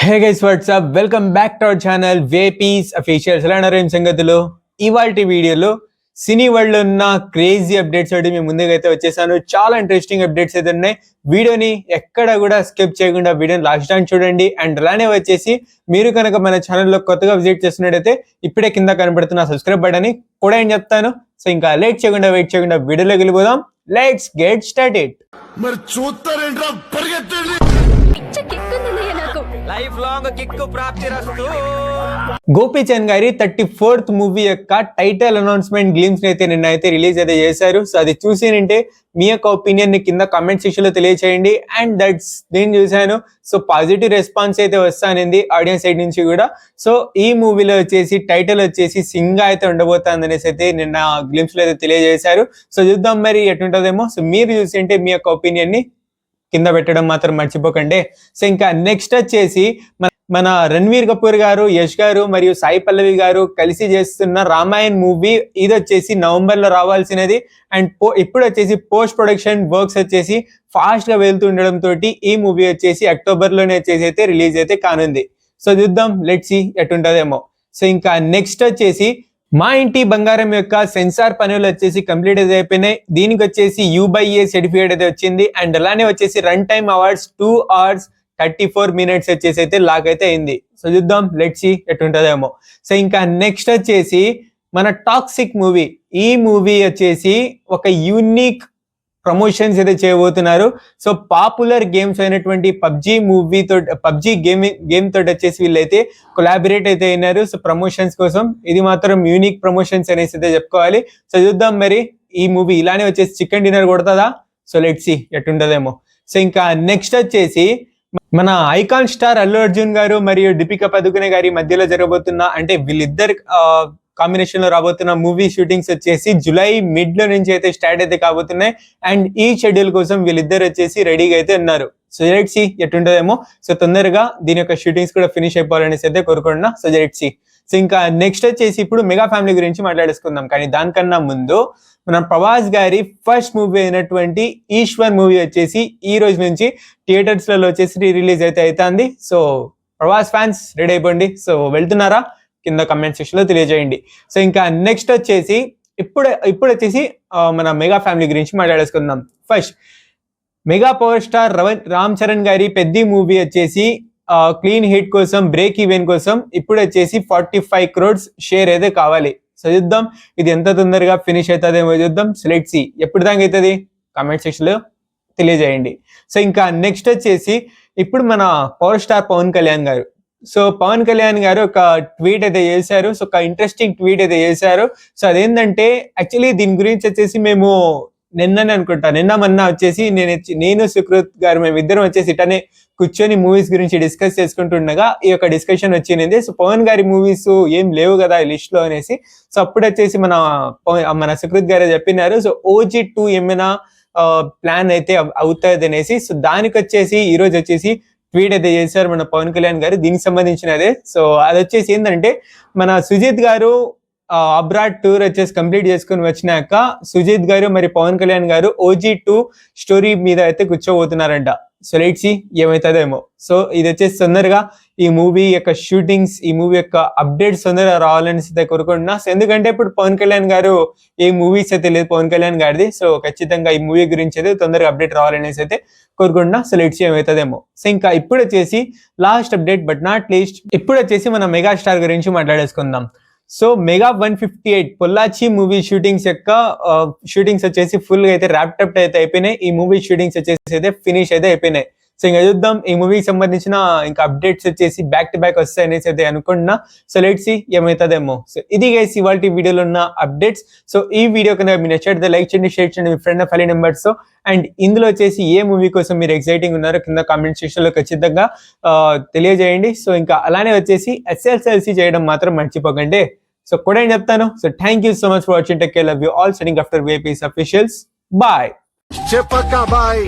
Hey guys what's up welcome back to our channel వేపీస్ officials. ఎలా ఉన్నారు ఏం సంగతులు? ఇవాల్టి వీడియోలో సినీ వరల్డ్ ఉన్న క్రేజీ అప్డేట్స్ అయితే మేము ముందుకైతే వచ్చేసాను. చాలా ఇంట్రెస్టింగ్ అప్డేట్స్ అయితే ఉన్నాయి. వీడియోని ఎక్కడ కూడా స్కిప్ చేయకుండా వీడియోని లాస్ట్ టైం చూడండి. అండ్ అలానే వచ్చేసి మీరు కనుక మన ఛానల్లో కొత్తగా విజిట్ చేస్తున్నట్టయితే ఇప్పుడే కింద కనబడుతున్న సబ్స్క్రైబ్ బటన్ కూడా ఏం చెప్తాను. సో ఇంకా వెయిట్ చేయకుండా వీడియోలోకి వెళ్ళిపోదాం. Let's get started. మరి చూస్తారేంట్రా, పరిగెత్తండి. లైఫ్ లాంగ్ కిక్కు ప్రాప్తిరస్తు. గోపీచంద్ గారి 34th మూవీ యొక్క టైటిల్ అనౌన్స్మెంట్ గ్లిమ్స్ అయితే నిన్న అయితే రిలీజ్ అయితే చేశారు. సో అది చూసి అంటే మీ యొక్క ఒపీనియన్ ని కింద కామెంట్ సెక్షన్ లో తెలియచేయండి. అండ్ దట్స్ నేను చూశాను. సో పాజిటివ్ రెస్పాన్స్ అయితే వస్తానింది ఆడియన్స్ సైడ్ నుంచి కూడా. సో ఈ మూవీలో వచ్చేసి టైటిల్ వచ్చేసి సింగా అయితే ఉండబోతుంది అనేసి అయితే నిన్న గ్లిమ్స్ లో అయితే తెలియజేశారు. సో చూద్దాం మరి ఎటుంటదేమో. సో మీరు చూసి అంటే మీ యొక్క ఒపీనియన్ ని కింద పెట్టడం మాత్రం మర్చిపోకండి. సో ఇంకా నెక్స్ట్ వచ్చేసి మన రణ్వీర్ కపూర్ గారు, యష్ గారు మరియు సాయి పల్లవి గారు కలిసి చేస్తున్న రామాయణ్ మూవీ ఇది వచ్చేసి నవంబర్ లో రావాల్సినది. అండ్ ఇప్పుడు వచ్చేసి పోస్ట్ ప్రొడక్షన్ వర్క్స్ వచ్చేసి ఫాస్ట్ గా వెళ్తుండడం తోటి ఈ మూవీ వచ్చేసి అక్టోబర్ లోనే వచ్చేసి అయితే రిలీజ్ అయితే కానుంది. సో చూద్దాం, లెట్స్ సీ ఎటుంటదేమో. సో ఇంకా నెక్స్ట్ వచ్చేసి మా ఇంటి బంగారం యొక్క సెన్సార్ పనులు వచ్చేసి కంప్లీట్ అయితే అయిపోయినాయి. దీనికి వచ్చేసి U/A సర్టిఫికేట్ అయితే వచ్చింది. అండ్ అలానే వచ్చేసి run time awards 2 hours 34 minutes వచ్చేసి అయితే లాక్ అయితే అయింది. సో చూద్దాం, లెట్స్ సీ ఎటుంటదేమో. సో ఇంకా నెక్స్ట్ వచ్చేసి మన టాక్సిక్ మూవీ, ఈ మూవీ వచ్చేసి ఒక యూనిక్ ప్రమోషన్స్ అయితే చేయబోతున్నారు. సో పాపులర్ గేమ్స్ అయినటువంటి పబ్జీ గేమ్ తోటి వచ్చేసి వీళ్ళైతే కొలాబరేట్ అయితే అయినారు. సో ప్రమోషన్స్ కోసం ఇది మాత్రం యూనిక్ ప్రమోషన్స్ అనేసి అయితే చెప్పుకోవాలి. సో చూద్దాం మరి ఈ మూవీ ఇలానే వచ్చేసి చికెన్ డిన్నర్ కొడుతుందా? సో లెట్స్ సీ ఎటుంటదేమో. సో ఇంకా నెక్స్ట్ వచ్చేసి మన ఐకాన్ స్టార్ అల్లు అర్జున్ గారు మరియు దీపికా పదుకునే గారి మధ్యలో జరగబోతున్న అంటే వీళ్ళిద్దరు కాంబినేషన్ లో రాబోతున్న మూవీ షూటింగ్స్ వచ్చేసి జూలై మిడ్ లో నుంచి అయితే స్టార్ట్ అయితే కాబోతున్నాయి. అండ్ ఈ షెడ్యూల్ కోసం వీళ్ళిద్దరు వచ్చేసి రెడీగా అయితే ఉన్నారు. సో లెట్స్ సీ ఎటుంటదేమో. సో తొందరగా దీని యొక్క షూటింగ్స్ కూడా ఫినిష్ అయిపోవాలనేసి అయితే కోరుకుంటున్నా. So let's see. సో ఇంకా నెక్స్ట్ వచ్చేసి ఇప్పుడు మెగా ఫ్యామిలీ గురించి మాట్లాడేసుకుందాం. కానీ దానికన్నా ముందు మన ప్రభాస్ గారి ఫస్ట్ మూవీ అయినటువంటి ఈశ్వర్ మూవీ వచ్చేసి ఈ రోజు నుంచి థియేటర్స్ లలో వచ్చేసి రిలీజ్ అయితే అవుతుంది. సో ప్రభాస్ ఫ్యాన్స్ రెడీ అయిపోండి. సో వెళ్తున్నారా? కింద కమెంట్ సెక్షన్ లో తెలియజేయండి. సో ఇంకా నెక్స్ట్ వచ్చేసి ఇప్పుడు వచ్చేసి మన మెగా ఫ్యామిలీ గురించి మాట్లాడేసుకుందాం. First mega power star Ram Charan గారి పెద్ద మూవీ వచ్చేసి క్లీన్ హిట్ కోసం, బ్రేక్ ఈవెన్ కోసం ఇప్పుడు వచ్చేసి 45 crores షేర్ అయితే కావాలి. సో చూద్దాం ఇది ఎంత తొందరగా ఫినిష్ అవుతుందేమో చూద్దాం. లెట్స్ సీ ఎప్పుడు దాకా అవుతుంది కామెంట్ సెక్షన్ లో తెలియజేయండి. సో ఇంకా నెక్స్ట్ వచ్చేసి ఇప్పుడు మన పవర్ స్టార్ పవన్ కళ్యాణ్ గారు. సో పవన్ కళ్యాణ్ గారు ఒక ట్వీట్ అయితే చేశారు. సో ఒక ఇంట్రెస్టింగ్ ట్వీట్ అయితే చేశారు. సో అదేంటంటే యాక్చువల్లీ దీని గురించి వచ్చేసి మేము నిన్న మొన్న వచ్చేసి నేను సుకృత్ గారు మేమిద్దరం వచ్చేసి ఇటనే కూర్చొని మూవీస్ గురించి డిస్కస్ చేసుకుంటుండగా ఈ యొక్క డిస్కషన్ వచ్చింది. సో పవన్ గారి మూవీస్ ఏం లేవు కదా ఈ లిస్ట్ లో అనేసి. సో అప్పుడు వచ్చేసి మన సుకృత్ గారే చెప్పినారు. సో OG2 ఏమైనా ప్లాన్ అయితే అవుతుంది అనేసి. సో దానికి వచ్చేసి ఈ రోజు వచ్చేసి ట్వీట్ అయితే చేశారు మన పవన్ కళ్యాణ్ గారు దీనికి సంబంధించినదే. సో అది వచ్చేసి ఏంటంటే మన సుజిత్ గారు అబ్రాడ్ టూర్ వచ్చేసి కంప్లీట్ చేసుకుని వచ్చినాక సుజిత్ గారు మరి పవన్ కళ్యాణ్ గారు OG2 స్టోరీ మీద అయితే కూర్చోబోతున్నారంట. సో లెట్స్ సీ ఏమవుతుందేమో. సో ఇది వచ్చేసి తొందరగా ఈ మూవీ యొక్క షూటింగ్స్, ఈ మూవీ యొక్క అప్డేట్స్ తొందరగా రావాలని అయితే కోరుకుంటున్నా. సో ఎందుకంటే ఇప్పుడు పవన్ కళ్యాణ్ గారు ఏ మూవీస్ అయితే లేదు పవన్ కళ్యాణ్ గారిది. సో ఖచ్చితంగా ఈ మూవీ గురించి అయితే తొందరగా అప్డేట్ రావాలనేసి అయితే కోరుకుంటున్నా. సో లెట్స్ సీ ఏమవుతుందేమో. సో ఇంకా ఇప్పుడు వచ్చేసి last update but not least ఇప్పుడు వచ్చేసి మన మెగాస్టార్ గురించి మాట్లాడేసుకుందాం. So mega 158 Pollachi movie shootings వచ్చేసి ఫుల్ గా అయితే ర్యాప్టప్ అయితే అయిపోయినాయి. ఈ మూవీ షూటింగ్స్ వచ్చేసి అయితే ఫినిష్ అయితే అయిపోయినాయి. సో ఇంకా చూద్దాం ఈ మూవీకి సంబంధించిన ఇంకా అప్డేట్స్ వచ్చేసి బ్యాక్ టు బ్యాక్ వస్తాయి అనేసి అయితే అనుకుంటున్నా. సో లెట్స్ సీ ఏమవుతుందేమో. సో ఇది గైస్ ఇవాల్టి వీడియోలో ఉన్న అప్డేట్స్. సో ఈ వీడియో కనుక మీరు నచ్చితే లైక్ చేయండి, షేర్ చేయండి మీ ఫ్రెండ్ ఫ్యామిలీ మెంబర్స్. అండ్ ఇందులో వచ్చేసి ఏ మూవీ కోసం మీరు ఎక్సైటింగ్ ఉన్నారో కింద కామెంట్ సెక్షన్ లో ఖచ్చితంగా తెలియజేయండి. సో ఇంకా అలానే వచ్చేసి SSLC చేయడం మాత్రం మర్చిపోకండి. సో కూడా ఏం చెప్తాను. So thank you so much for watching. Take care, love you all. Sending after వేపీస్ అఫీషియల్స్. బాయ్. చెప్పక బాయ్.